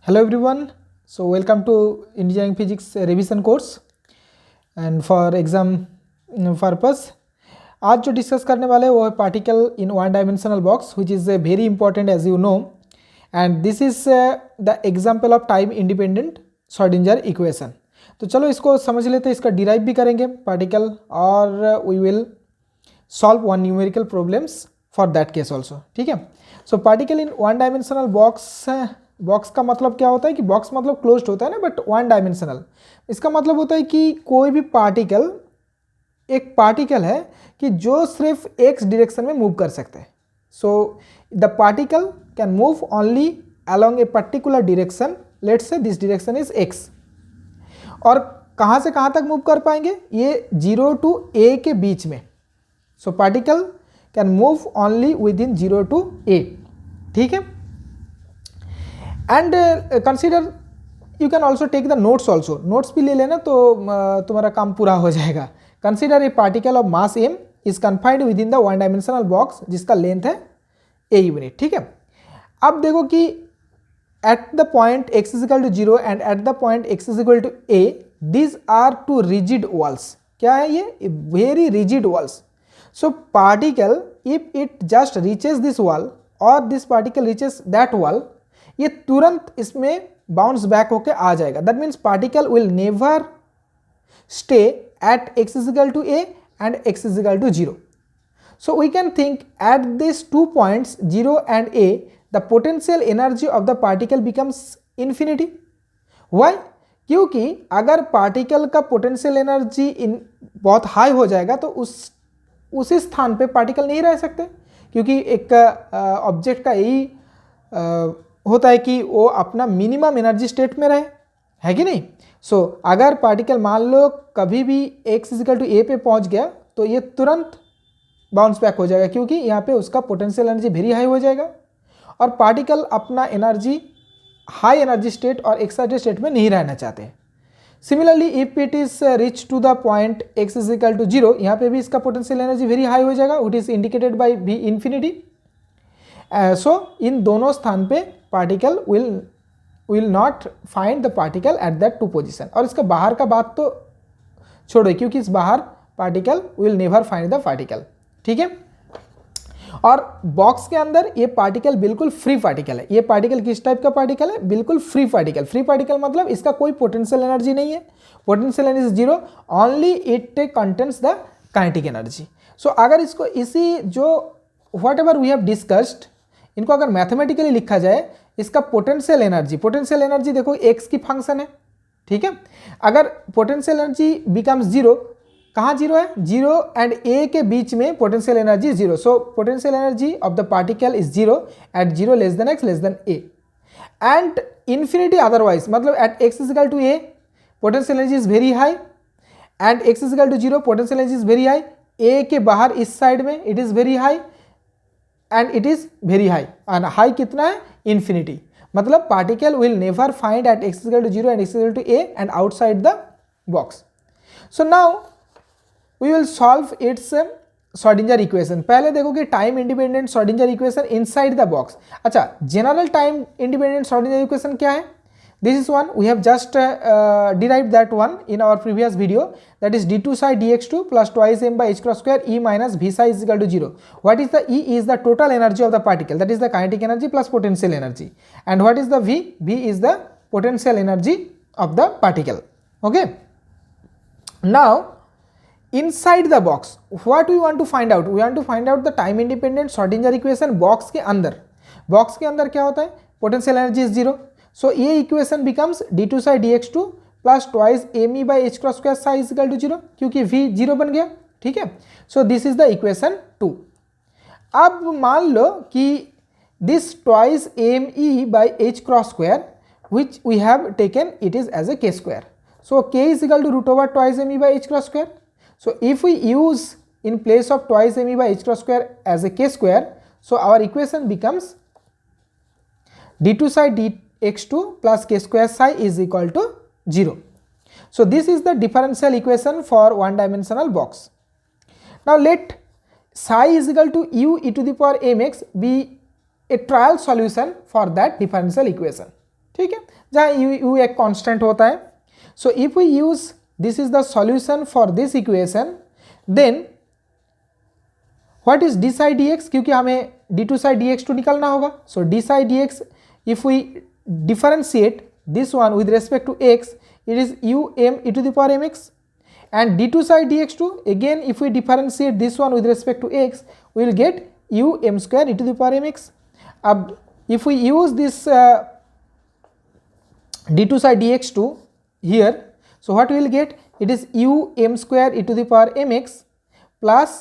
Hello everyone. So welcome to engineering physics revision course and for exam purpose आज जो discuss करने वाले हैं वो है particle in one dimensional box which is very important as you know and this is the example of time independent Schrodinger equation. तो चलो इसको समझ लेते हैं, इसका डिराइव भी करेंगे पार्टिकल और we will solve one numerical problems for that case also. ठीक है। So particle in one dimensional box का मतलब क्या होता है कि बॉक्स मतलब क्लोज्ड होता है ना, बट वन डायमेंशनल इसका मतलब होता है कि कोई भी पार्टिकल एक पार्टिकल है कि जो सिर्फ एक्स डायरेक्शन में मूव कर सकते हैं। So the particle can move only along a particular direction, let's say this direction is x. और कहाँ से कहाँ तक मूव कर पाएंगे? ये 0 to a के बीच में। So particle can move only within 0 to a। ठीक है। And consider you can also take the notes also, notes भी ले लेना तो तुम्हारा काम पूरा हो जाएगा। Consider a particle of mass m is confined within the one dimensional box जिसका लेंथ है a यूनिट। ठीक है। अब देखो कि at the point x is equal to 0 and at the point x is equal to a, these are two rigid walls. क्या है ये? Very rigid walls. So particle if it just reaches this wall और this particle reaches that wall, ये तुरंत इसमें bounce back होके आ जाएगा। That means particle will never stay at x is equal to a and x is equal to 0. So we can think at these 2 points 0 and a, the potential energy of the particle becomes infinity. Why? क्योंकि अगर particle का potential energy बहुत high हो जाएगा तो उसी स्थान पे पार्टिकल नहीं रह सकते, क्योंकि एक ऑब्जेक्ट का यही होता है कि वो अपना मिनिमम एनर्जी स्टेट में रहे, है कि नहीं? सो अगर पार्टिकल मान लो कभी भी x इजिकल टू a पे पहुंच गया तो ये तुरंत बाउंस बैक हो जाएगा, क्योंकि यहाँ पे उसका पोटेंशियल एनर्जी वेरी हाई हो जाएगा और पार्टिकल अपना एनर्जी हाई एनर्जी स्टेट और एक्साइटेड स्टेट में नहीं रहना चाहते। Similarly if it is rich to the point x is equal to 0, यहाँ पे भी इसका पोटेंशियल एनर्जी वेरी हाई हो जाएगा, it is indicated by v infinity. So इन दोनों स्थान पे particle will not find the particle at that two position. और इसका बाहर का बात तो छोड़ो, क्योंकि इस बाहर particle will never find the particle. ठीक है। और बॉक्स के अंदर ये पार्टिकल बिल्कुल फ्री पार्टिकल है। ये पार्टिकल किस टाइप का पार्टिकल है? बिल्कुल फ्री पार्टिकल। फ्री पार्टिकल मतलब इसका कोई पोटेंशियल एनर्जी नहीं है, potential energy 0, only it contains the kinetic energy. So अगर इसको इसी जो whatever we have discussed, इनको अगर मैथमेटिकली लिखा जाए, इसका पोटेंशियल एनर्जी देखो x की फंक्शन है। ठीक है। अगर पोटेंशियल एनर्जी बिकम्स 0, कहाँ 0 है? 0 एंड a के बीच में potential energy 0। So potential energy of the particle is 0 at 0 less than x less than a and infinity otherwise, मतलब at x is equal to a potential energy is very high and x is equal to 0 potential energy is very high, a के बाहर इस side में it is very high and it is very high, and high कितना है? Infinity. मतलब particle will never find at x equal to 0 and x equal to a and outside the box. So now we will solve its Schrodinger equation. पहले देखो कि time independent Schrodinger equation inside the box. अच्छा, general time independent Schrodinger equation क्या है? This is one we have just derived that one in our previous video, that is d2 psi dx2 plus twice m by h cross square e minus v psi is equal to 0. What is the E? Is the total energy of the particle, that is the kinetic energy plus potential energy. And what is the V? V is the potential energy of the particle. Okay. Now inside the box what we want to find out? We want to find out the time independent Schrodinger equation box के अंदर। Box के अंदर क्या होता है? Potential energy is 0। सो ये equation becomes d2 psi dx2 plus twice me by h cross square psi is equal to 0, क्योंकि v 0 बन गया। ठीक है। सो दिस इज द इक्वेशन 2। अब मान लो कि this twice me by h cross square which we have taken it is as a k square. So k is equal to root over twice me by h cross square. So if we use in place of twice me by h cross square as a k square, so our equation becomes d2 psi dx2 plus k square psi is equal to 0. So this is the differential equation for one dimensional box. Now let psi is equal to u e to the power mx be a trial solution for that differential equation. ठीक है, जहाँ u एक constant होता है. So if we use this is the solution for this equation, then what is d psi d x, क्योंकि हमें d two psi d x two निकालना होगा. So d psi d x, if we differentiate this one with respect to x, it is u m e to the power mx, and d2 side dx2, again if we differentiate this one with respect to x, we will get u m square e to the power mx. If we use this d2 side dx2 here, so what we will get, it is u m square e to the power mx plus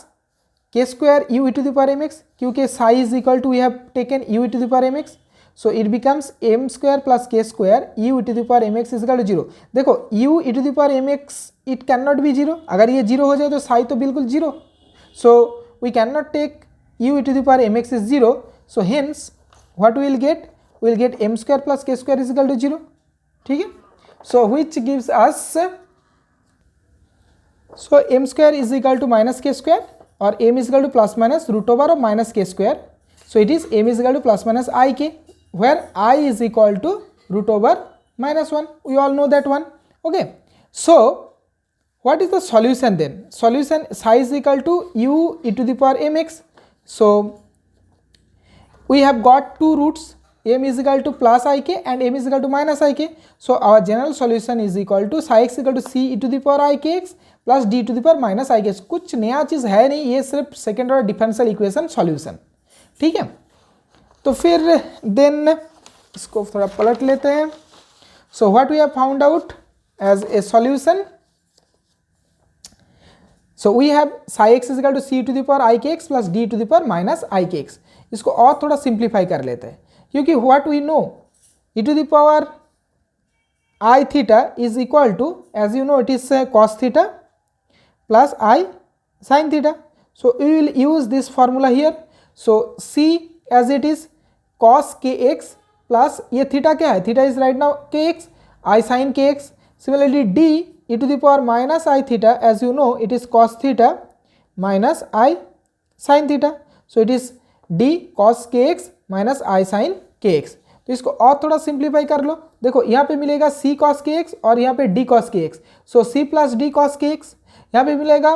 k square u e to the power mx, क्योंकि psi is equal to we have taken u e to the power mx. So it becomes m square plus k square u e to the power mx is equal to 0. देखो u e to the power mx it cannot be 0. अगर ये 0 हो जाए तो psi तो बिल्कुल 0. So we cannot take u e to the power mx is 0. So hence what we will get? We will get m square plus k square is equal to 0. ठीक है. So which gives us, so m square is equal to minus k square और m is equal to plus minus root over of minus k square. So it is m is equal to plus minus I k, where I is equal to root over minus 1. We all know that one. Okay. So what is the solution then? Solution, psi is equal to u e to the power mx. So we have got two roots, m is equal to plus ik and m is equal to minus ik. So our general solution is equal to psi x equal to c e to the power ikx plus d to the power minus ikx. कुछ नया चीज़ है नहीं, ये सिर्फ second order differential equation solution. ठीक है. तो फिर देन इसको थोड़ा पलट लेते हैं. So what we have found out as a solution, so we have psi x is equal to c to the power i k x plus d to the power minus i k x. इसको और थोड़ा simplify कर लेते हैं, क्योंकि what we know, e to the power i theta is equal to, as you know, it is cos theta plus i sine theta. So we will use this formula here. So see as it is cos kx plus ये theta क्या है, theta is right now kx, I sin kx. Similarly d e to the power minus I theta, as you know it is cos theta minus I sin theta. So it is d cos kx minus I sin kx. तो इसको और थोड़ा simplify कर लो. देखो यहाँ पे मिलेगा c cos kx और यहाँ पे d cos kx. So c plus d cos kx, यहाँ पे मिलेगा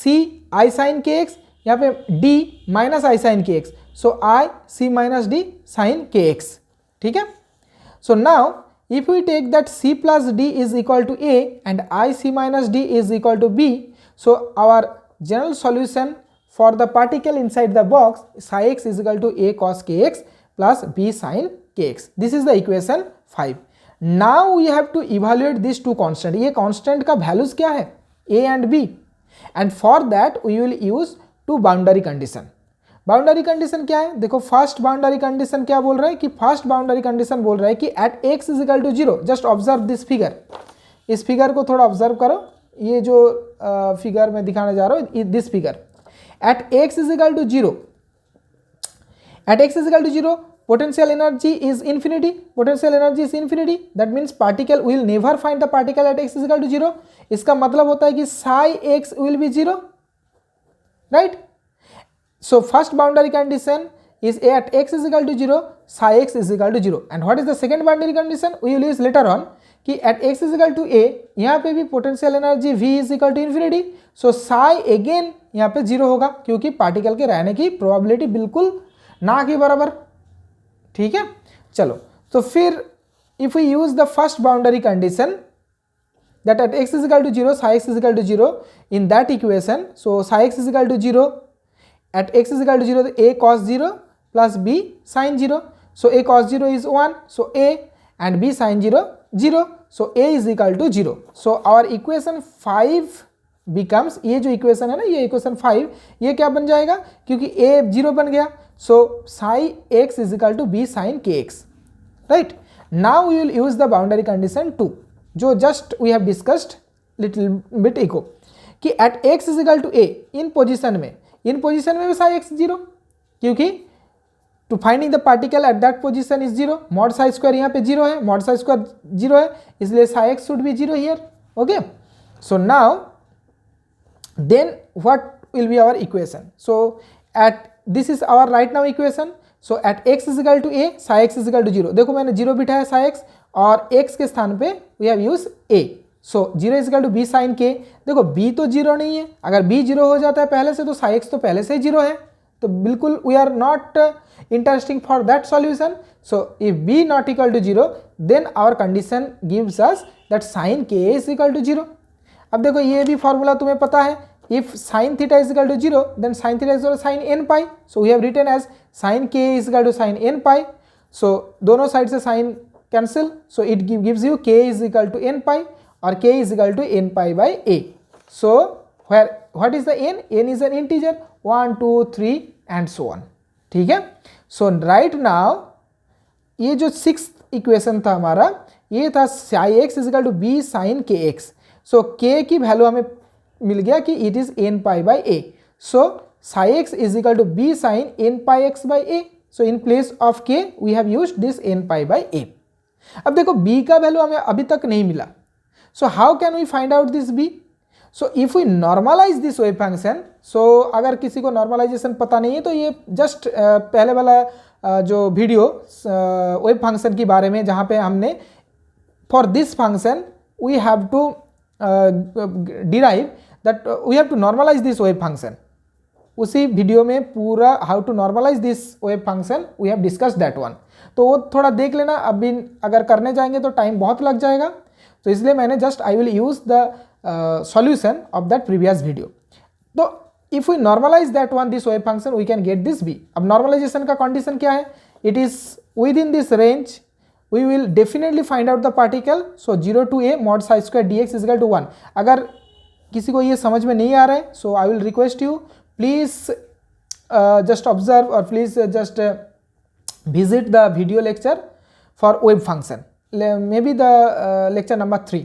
c I sin kx, यहाँ पे d minus I sin kx. So I c minus d sin kx. ठीक है. So now if we take that c plus d is equal to a and I c minus d is equal to b, so our general solution for the particle inside the box, psi x is equal to a cos kx plus b sin kx. This is the equation 5. Now we have to evaluate these two constant. ये constant का values क्या है, a and b, and for that we will use two boundary condition. Boundary condition क्या है, देखो first boundary condition क्या बोल रहा है कि फर्स्ट बाउंड्री कंडीशन बोल रहा है कि at x is equal to 0. Just observe this figure, इस फिगर को थोड़ा ऑब्जर्व करो. ये जो फिगर मैं दिखाने जा रहा हूँ, this figure, at x is equal to 0, at x is equal to 0 potential energy is infinity, potential energy is infinity. That means particle will never find the particle at x is equal to 0. इसका मतलब होता है कि psi x will be 0, right? So first boundary condition is at x is equal to 0, psi x is equal to 0. And what is the second boundary condition? We will use later on कि at x is equal to a, यहाँ पे भी potential energy v is equal to infinity. So psi again यहाँ पे 0 होगा, क्योंकि particle के रहने की प्रोबेबिलिटी बिल्कुल ना के बराबर. ठीक है. चलो, तो फिर if we use the first boundary condition that at x is equal to 0, psi x is equal to 0 in that equation, so psi x is equal to 0, at x is equal to 0, a cos 0 plus b sin 0. So a cos 0 is 1, so a, and b sin 0 0. So a is equal to 0. So our equation 5 becomes, ये जो equation है ना, ये equation 5, ये क्या बन जाएगा, क्योंकि a 0 बन गया. So psi x is equal to b sin kx. Right. Now we will use the boundary condition 2, जो just we have discussed little bit ago, कि at x is equal to a, इन position में भी psi x 0, क्योंकि to finding the particle at that position is 0. Mod psi square यहाँ पे 0 है, mod psi square 0 है, इसलिए psi x should be 0 here. Okay. So now then what will be our equation. So at this is our right now equation. So at x is equal to a, psi x is equal to 0। देखो मैंने 0 बिठाया Sai x और x के स्थान पे we have use a। So 0 is equal to b sine k। देखो b तो 0 नहीं है, अगर b 0 हो जाता है पहले से तो साई x तो पहले से ही 0 है, तो बिल्कुल we are not interesting for that solution. So if b not equal to 0 then our condition gives us that sin k is equal to 0. अब देखो ये भी फॉर्मूला तुम्हें पता है, if sin theta is equal to 0 then sin theta is equal to sin n pi. So we have written as sin k is equal to sin n pi. So दोनों side से sin cancel, so it gives you k is equal to n pi और k is equal to n pi by a. So where what is the n? n is an integer 1 2 3 and so on. ठीक है। सो right now ये जो six equation था हमारा, ये था psi x is equal to b sine k x. So k की value हमें मिल गया कि it is n pi by a. So psi x is equal to b sine n pi x by a. So in place of k we have use this n pi by a. अब देखो B का value हमें अभी तक नहीं मिला, so how can we find out this b? So if we normalize this wave function, so अगर किसी को नॉर्मलाइजेशन पता नहीं है तो ये जस्ट पहले वाला जो वीडियो वेव फंक्शन के बारे में जहाँ पे हमने for this function we have to derive that we have to normalize this wave function, उसी वीडियो में पूरा how to normalize this wave function we have discussed that one. तो वो थोड़ा देख लेना, अभी अगर करने जाएंगे तो टाइम बहुत लग जाएगा, तो इसलिए मैंने just I will use the solution of that previous video. तो if we normalize that one this wave function we can get this b. अब normalization का condition क्या है? It is within this range we will definitely find out the particle. So 0 to a mod psi square dx is equal to 1. अगर किसी को ये समझ में नहीं आ रहा है, so I will request you please just observe or please just visit the video lecture for wave function, maybe the lecture number 3.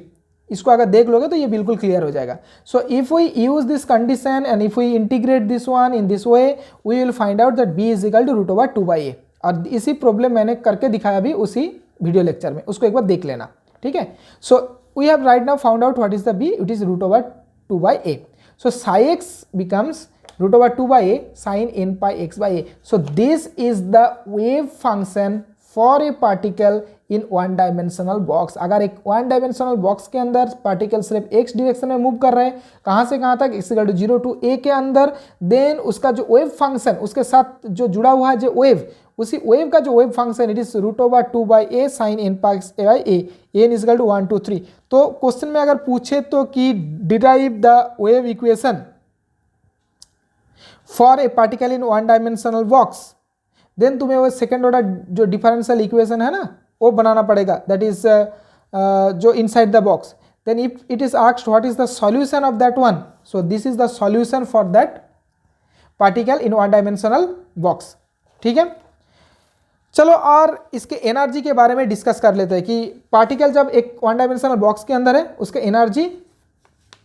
इसको अगर देख लोगे तो ये बिल्कुल क्लियर हो जाएगा। So if we use this condition and if we integrate this one in this way we will find out that b is equal to root over 2 by a. और इसी प्रॉब्लम मैंने करके दिखाया भी उसी वीडियो लेक्चर में, उसको एक बार देख लेना, ठीक है। So we have right now found out what is the b, it is root over 2 by a. So psi x becomes root over 2 by a sine n pi x by a. So this is the wave function for a particle in one dimensional box. अगर एक one dimensional box के अंदर particle सिर्फ x direction में move कर रहे हैं, कहाँ से कहाँ तक, इक्वल टू 0 टू a के अंदर, देन उसका जो वेव फंक्शन उसके साथ जो जुड़ा हुआ है जो वेव, उसी वेव का जो wave function it is root over 2 by a sine n pi a by a, n is equal to 1 2 3। तो क्वेश्चन में अगर पूछे तो कि derive the wave equation for a particle in one dimensional box, then तुम्हें वो second order जो differential equation है ना वो बनाना पड़ेगा, दैट इज जो inside the box. Then if it is asked what is the solution of that one, so this is the solution for that particle in one dimensional box, ठीक है। चलो और इसके एनर्जी के बारे में डिस्कस कर लेते हैं कि पार्टिकल जब एक वन डायमेंशनल बॉक्स के अंदर है उसका एनर्जी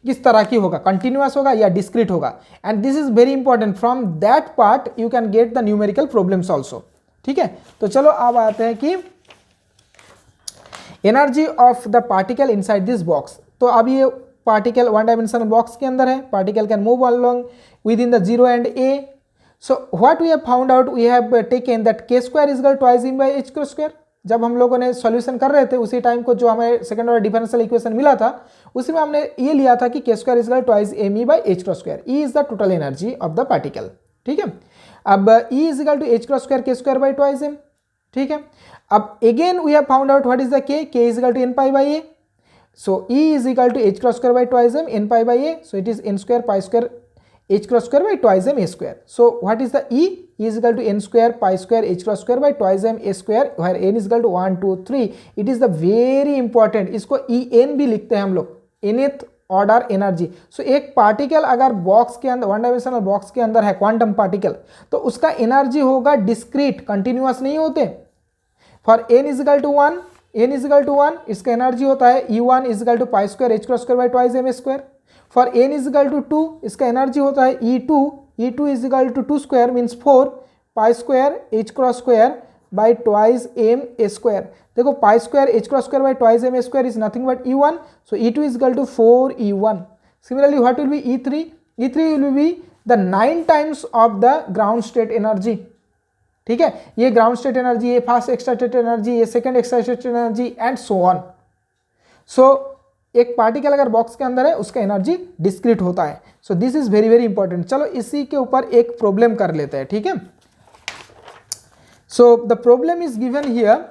किस तरह की होगा, कंटिन्यूअस होगा या डिस्क्रीट होगा, and this is very important, from that part you can get the numerical problems also, ठीक है। तो चलो अब आते हैं कि energy of the particle inside this box. तो अब ये पार्टिकल वन डायमेंशनल बॉक्स के अंदर है, particle can move along within the 0 and a. So what we have found out, we have taken that k square is equal twice m by h square. जब हम लोगों ने solution कर रहे थे उसी टाइम को जो हमें सेकंड ऑर्डर डिफरेंशियल इक्वेशन मिला था उसी में हमने ये लिया था कि k square is equal twice m e by h square, e is the total energy of the particle, ठीक है। अब e is equal to h square k square by twice m, ठीक है। अब again we have found out what is the k, k is equal to n pi by a, so e is equal to h square by twice m n pi by a, so it is n square pi square h square by twice m a square. So what is the e is equal to n square pi square h square by twice m a square, where n is equal to 1 2 3. it is the very important, इसको en भी लिखते हैं हम लोग, nth order energy. सो एक particle अगर box के अंदर वन डायमेंशनल बॉक्स के अंदर है क्वांटम पार्टिकल, तो उसका एनर्जी होगा डिस्क्रीट, कंटिन्यूअस नहीं होते। For n is equal to 1, n is equal to 1 इसका एनर्जी होता है e1 is equal to pi square h square by twice m a square. For n is equal to 2 इसका energy होता है e2 is equal to 2 square means 4 pi square h cross square by twice m a square। देखो pi square h cross square by twice m a square is nothing but e1, so e2 is equal to 4 e1। Similarly what will be e3 will be the 9 times of the ground state energy, ठीक है, ये ground state energy, ये first excited energy, ये second excited energy and so on. So एक particle अगर box के अंदर है उसका एनर्जी डिस्क्रीट होता है। सो this is very very important. चलो इसी के ऊपर एक प्रॉब्लम कर लेते हैं, ठीक है। So the problem is given here,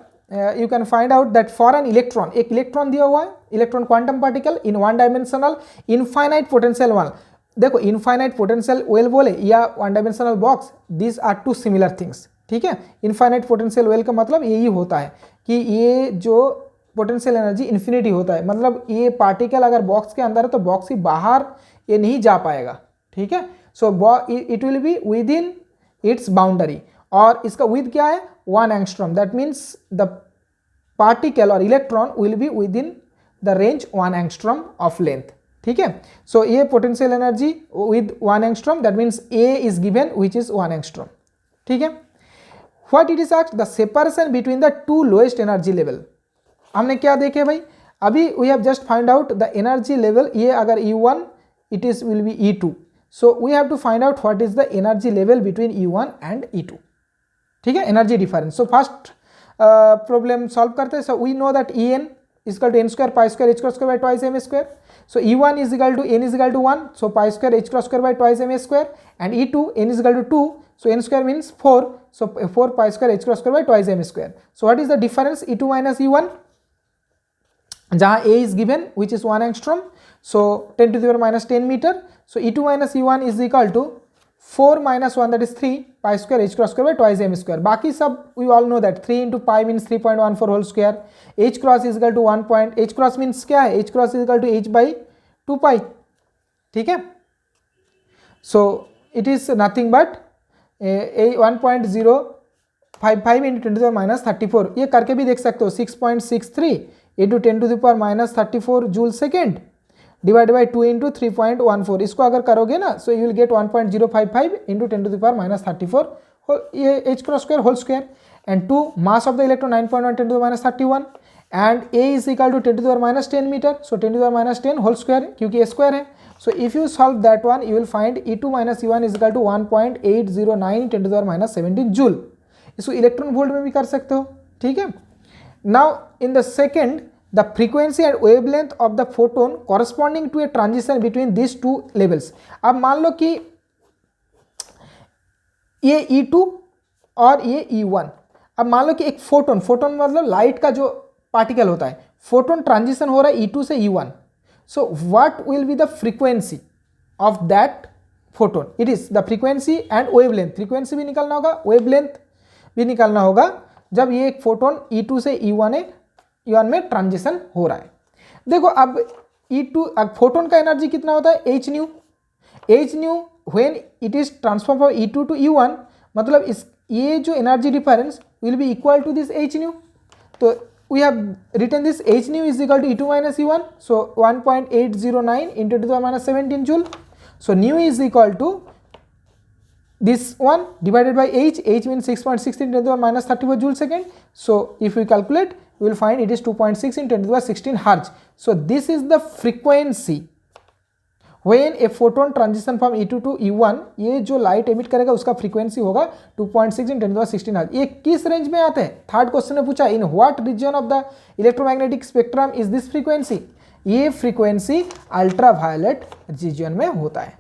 you can find out that for an electron, एक इलेक्ट्रॉन दिया हुआ है, electron quantum particle in one dimensional infinite potential well. देखो इनफाइनाइट पोटेंशियल वेल बोले या one dimensional box, these are two similar things, ठीक है। Infinite potential well का मतलब यही होता है कि ये जो पोटेंशियल एनर्जी इन्फिनिटी होता है, मतलब ये पार्टिकल अगर बॉक्स के अंदर है तो बॉक्स के बाहर ये नहीं जा पाएगा, ठीक है। So it will be within its boundary, और इसका विद क्या है 1 angstrom, that means the particle और electron will be within the range 1 angstrom of length, ठीक है। सो ये potential energy width 1 angstrom, that means a is given which is 1 angstrom, ठीक है। What it is asked, the separation between the two lowest energy level. हमने क्या देखे भाई, अभी we have just find out the energy level, ये अगर E1 it is will be E2, so we have to find out what is the energy level between E1 and E2, ठीक है, energy difference. So first problem solve करते हैं। So we know that En is equal to n square pi square h cross square by twice m square. So E1 is equal to n is equal to 1, so pi square h cross square by twice m square, and E2 n is equal to 2, so n square means 4, so 4 pi square h cross square by twice m square. So what is the difference E2 minus E1, जहाँ A is given which is 1 angstrom, so 10 to the power minus 10 meter, so E2 minus E1 is equal to 4 minus 1, that is 3 pi square h cross square by twice m square. बाकी सब we all know that 3 into pi means 3.14 whole square, h cross is equal to 1 point, h cross means क्या है, h cross is equal to h by 2 pi, ठीक है। so it is nothing but 1.055 into 10 to the power minus 34, ये करके भी देख सकते हो, 6.63 into 10 to the power minus 34 joule second divide by 2 into 3.14, इसको अगर करोगे ना so you will get 1.055 into 10 to the power minus 34 ये h cross square whole square, and 2 mass of the electron 9.1 10 to the minus 31, and a is equal to 10 to the power minus 10 metre, so 10 to the power minus 10 whole square क्योंकि a square है। So if you solve that one you will find E2 minus E1 is equal to 1.809 10 to the power minus 17 joule. इसको electron volt में भी कर सकते हो, ठीक है। Now in the second, the frequency and wavelength of the photon corresponding to a transition between these two levels। अब मान लो कि ये E2 और ये E1, अब मान लो कि एक फोटोन, फोटोन मतलब लाइट का जो पार्टिकल होता है, फोटोन ट्रांजिशन हो रहा है E2 से E1, so what will be the frequency of that photon, it is the frequency and wavelength, frequency भी निकालना होगा, वेवलेंथ भी निकालना होगा जब ये एक फोटोन E2 से E1 में ट्रांजिशन हो रहा है। देखो अब E2, अब फोटोन का एनर्जी कितना होता है h nu, when it is transform from E2 to E1, मतलब इस ये जो energy difference will be equal to this h nu, तो we have written this h nu is equal to E2 minus E1, so 1.809 into 10 to the minus 17 joule, so nu is equal to this one divided by h means 6.16 10 to the minus 34 joule second, so if we calculate we will find it is 2.6 in 10 to the 16 hertz. So this is the frequency when a photon transition from E2 to E1, ये जो light emit करेगा उसका frequency होगा 2.6 in 10 to the 16 hertz। ये किस range में आते हैं, थर्ड क्वेश्चन में पूछा, in what region of the electromagnetic spectrum is this frequency, ये फ्रीक्वेंसी अल्ट्रा वायलेट रीजन में होता है,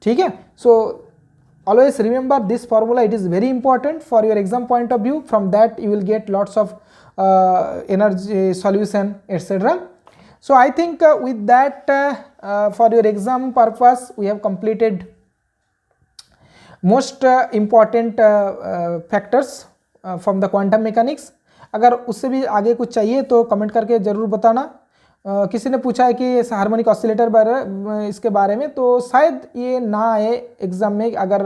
ठीक है। सो always remember this formula, it is very important for your exam point of view, from that you will get lots of energy solution etc. So I think with that for your exam purpose we have completed most important factors from the quantum mechanics। अगर उससे भी आगे कुछ चाहिए तो comment करके ज़रूर बताना। किसी ने पूछा है कि हार्मोनिक ऑसिलेटर इसके बारे में, तो शायद ये ना आए एग्ज़ाम में, अगर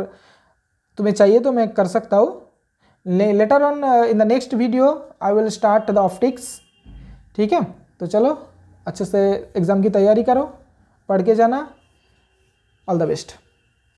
तुम्हें चाहिए तो मैं कर सकता हूँ। Later on in the next video I will start the optics, ठीक है। तो चलो अच्छे से एग्ज़ाम की तैयारी करो, पढ़ के जाना, ऑल द बेस्ट।